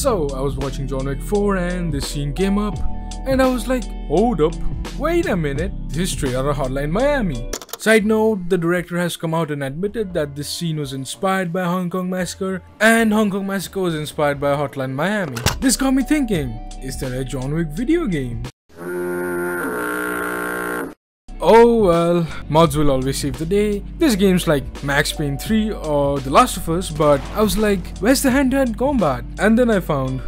So I was watching John Wick 4 and this scene came up and I was like, hold up, wait a minute, this is straight out of Hotline Miami. Side note, the director has come out and admitted that this scene was inspired by Hong Kong Massacre and Hong Kong Massacre was inspired by Hotline Miami. This got me thinking, is there a John Wick video game? Oh well, mods will always save the day. This game's like Max Payne 3 or The Last of Us, but I was like, where's the hand-to-hand combat? And then I found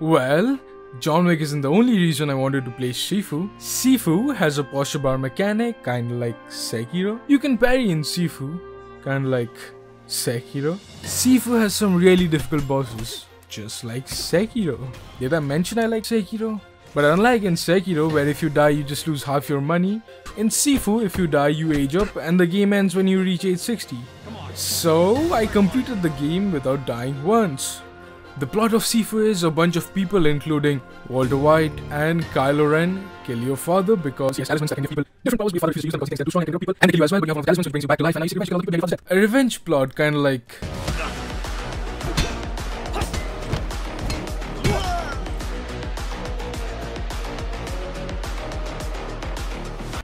well, John Wick isn't the only reason I wanted to play Sifu. Sifu has a posture bar mechanic, kinda like Sekiro. You can parry in Sifu, kinda like Sekiro. Sifu has some really difficult bosses, just like Sekiro. Did I mention I like Sekiro? But unlike in Sekiro, where if you die you just lose half your money, in Sifu if you die you age up and the game ends when you reach age 60. So I completed the game without dying once. The plot of Sifu is a bunch of people including Walter White and Kylo Ren kill your father because he has talismans that can give people different powers. Your father refuses to use them because he thinks they're too strong and can kill people, and they kill you as well, but you have one of the talismans which brings you back to life and now you see revenge, kill all the people, then your father's dead. A revenge plot, kinda like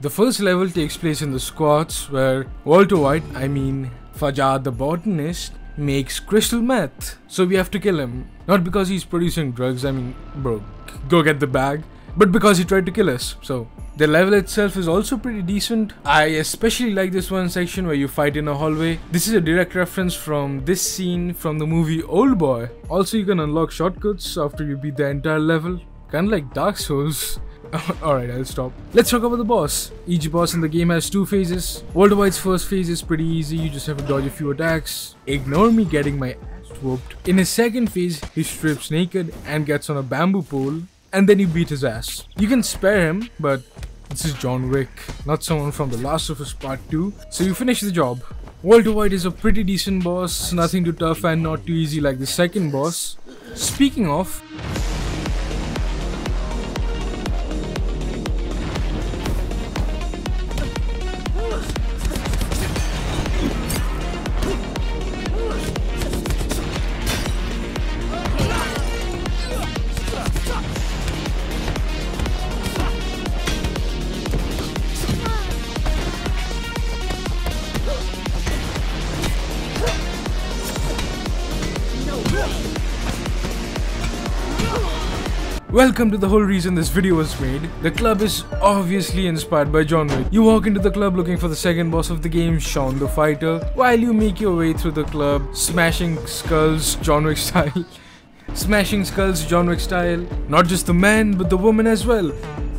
the first level takes place in the squats where Walter White, I mean Fajar the Botanist, makes crystal meth. So we have to kill him. Not because he's producing drugs, I mean, bro, go get the bag. But because he tried to kill us. So the level itself is also pretty decent. I especially like this one section where you fight in a hallway. This is a direct reference from this scene from the movie Old Boy. Also you can unlock shortcuts after you beat the entire level. Kinda like Dark Souls. Alright, I'll stop. Let's talk about the boss. Each boss in the game has two phases. Walter White's first phase is pretty easy, you just have to dodge a few attacks. Ignore me getting my ass whooped. In his second phase, he strips naked and gets on a bamboo pole, and then you beat his ass. You can spare him, but this is John Wick, not someone from The Last of Us Part 2, so you finish the job. Walter White is a pretty decent boss, nothing too tough and not too easy like the second boss. Speaking of, welcome to the whole reason this video was made. The club is obviously inspired by John Wick. You walk into the club looking for the second boss of the game, Shaun the Fighter, while you make your way through the club, smashing skulls John Wick style. Smashing skulls John Wick style. Not just the man, but the woman as well.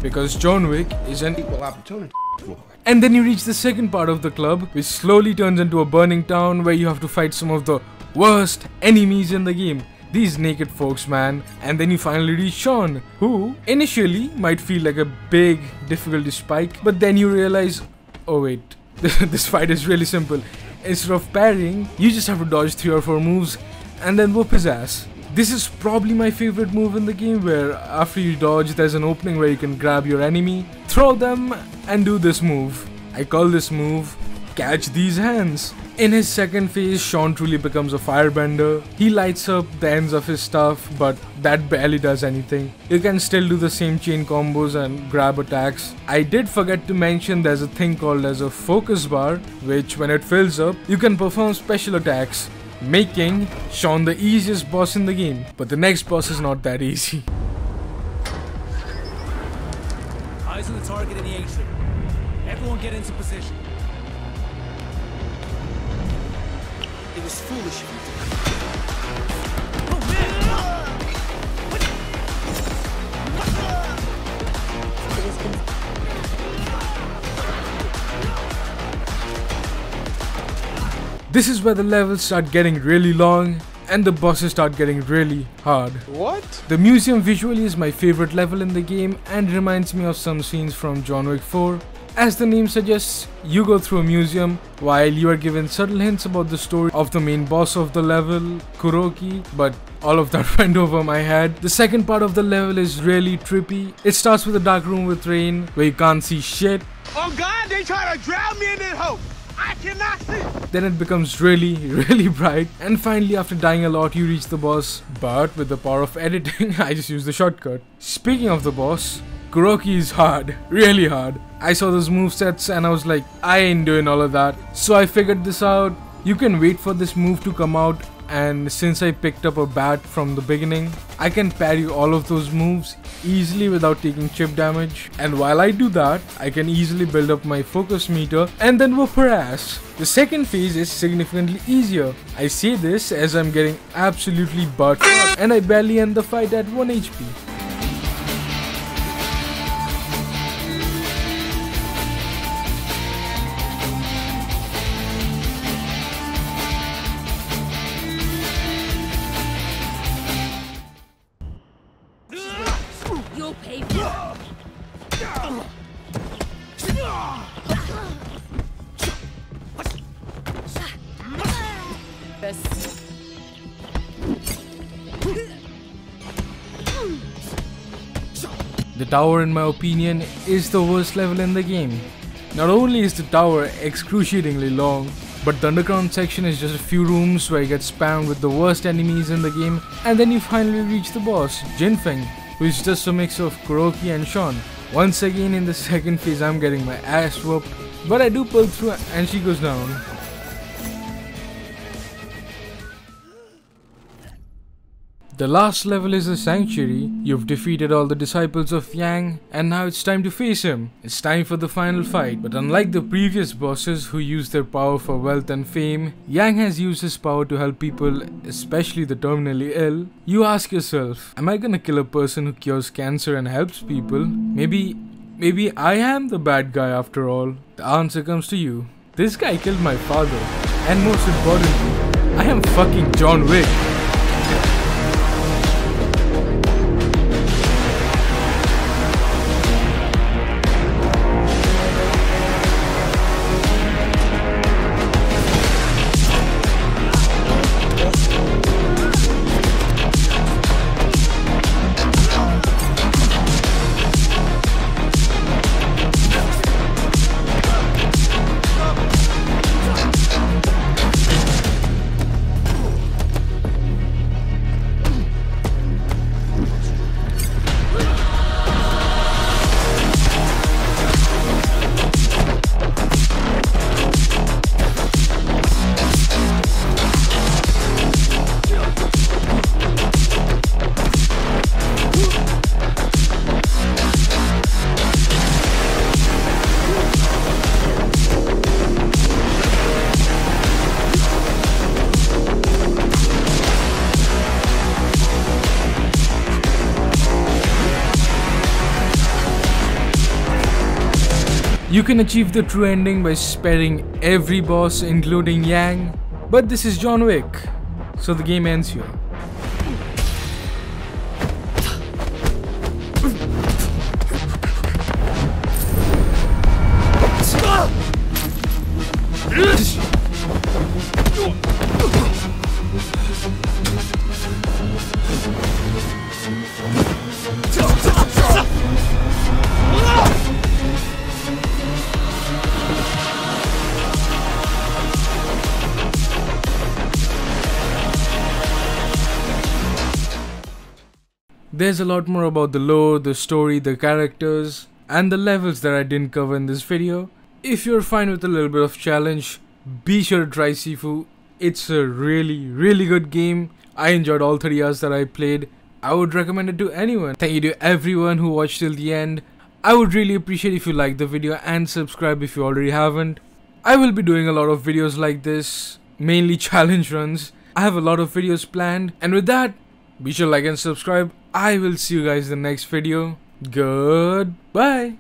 Because John Wick is an equal opportunity. And then you reach the second part of the club, which slowly turns into a burning town where you have to fight some of the worst enemies in the game. These naked folks, man. And then you finally reach Shaun, who initially might feel like a big difficulty spike, but then you realize, oh wait, this fight is really simple. Instead of parrying, you just have to dodge 3 or 4 moves and then whoop his ass. This is probably my favorite move in the game, where after you dodge there's an opening where you can grab your enemy, throw them and do this move. I call this move Catch These Hands. In his second phase, Shaun truly becomes a firebender. He lights up the ends of his stuff, but that barely does anything. You can still do the same chain combos and grab attacks. I did forget to mention there's a thing called as a focus bar, which when it fills up, you can perform special attacks, making Shaun the easiest boss in the game. But the next boss is not that easy. Eyes on the target in the atrium. Everyone get into position. It was foolish of you to... Oh man! This is where the levels start getting really long and the bosses start getting really hard. What? The museum visually is my favorite level in the game and reminds me of some scenes from John Wick 4. As the name suggests, you go through a museum while you are given subtle hints about the story of the main boss of the level, Kuroki, but all of that went over my head. The second part of the level is really trippy. It starts with a dark room with rain where you can't see shit. Oh God, they try to drown me in this hole. I cannot see. Then it becomes really bright, and finally after dying a lot you reach the boss, but with the power of editing I just used the shortcut. Speaking of the boss, Kuroki is hard, really hard. I saw those movesets and I was like, I ain't doing all of that. So I figured this out. You can wait for this move to come out, and since I picked up a bat from the beginning, I can parry all of those moves easily without taking chip damage. And while I do that, I can easily build up my focus meter and then whoop her ass. The second phase is significantly easier. I say this as I'm getting absolutely butt and I barely end the fight at 1 HP. You'll pay for it. The tower, in my opinion, is the worst level in the game. Not only is the tower excruciatingly long, but the underground section is just a few rooms where you get spammed with the worst enemies in the game, and then you finally reach the boss, Jinfeng, who is just a mix of Kuroki and Sean. Once again in the second phase I'm getting my ass whooped, but I do pull through and she goes down. The last level is the sanctuary. You've defeated all the disciples of Yang and now it's time to face him. It's time for the final fight. But unlike the previous bosses who used their power for wealth and fame, Yang has used his power to help people, especially the terminally ill. You ask yourself, am I gonna kill a person who cures cancer and helps people? Maybe I am the bad guy after all. The answer comes to you. This guy killed my father. And most importantly, I am fucking John Wick. You can achieve the true ending by sparing every boss including Yang, but this is John Wick, so the game ends here. There's a lot more about the lore, the story, the characters, and the levels that I didn't cover in this video. If you're fine with a little bit of challenge, be sure to try Sifu. It's a really good game. I enjoyed all 30 hours that I played. I would recommend it to anyone. Thank you to everyone who watched till the end. I would really appreciate if you like the video and subscribe if you already haven't. I will be doing a lot of videos like this, mainly challenge runs. I have a lot of videos planned, and with that, be sure to like and subscribe. I will see you guys in the next video. Goodbye.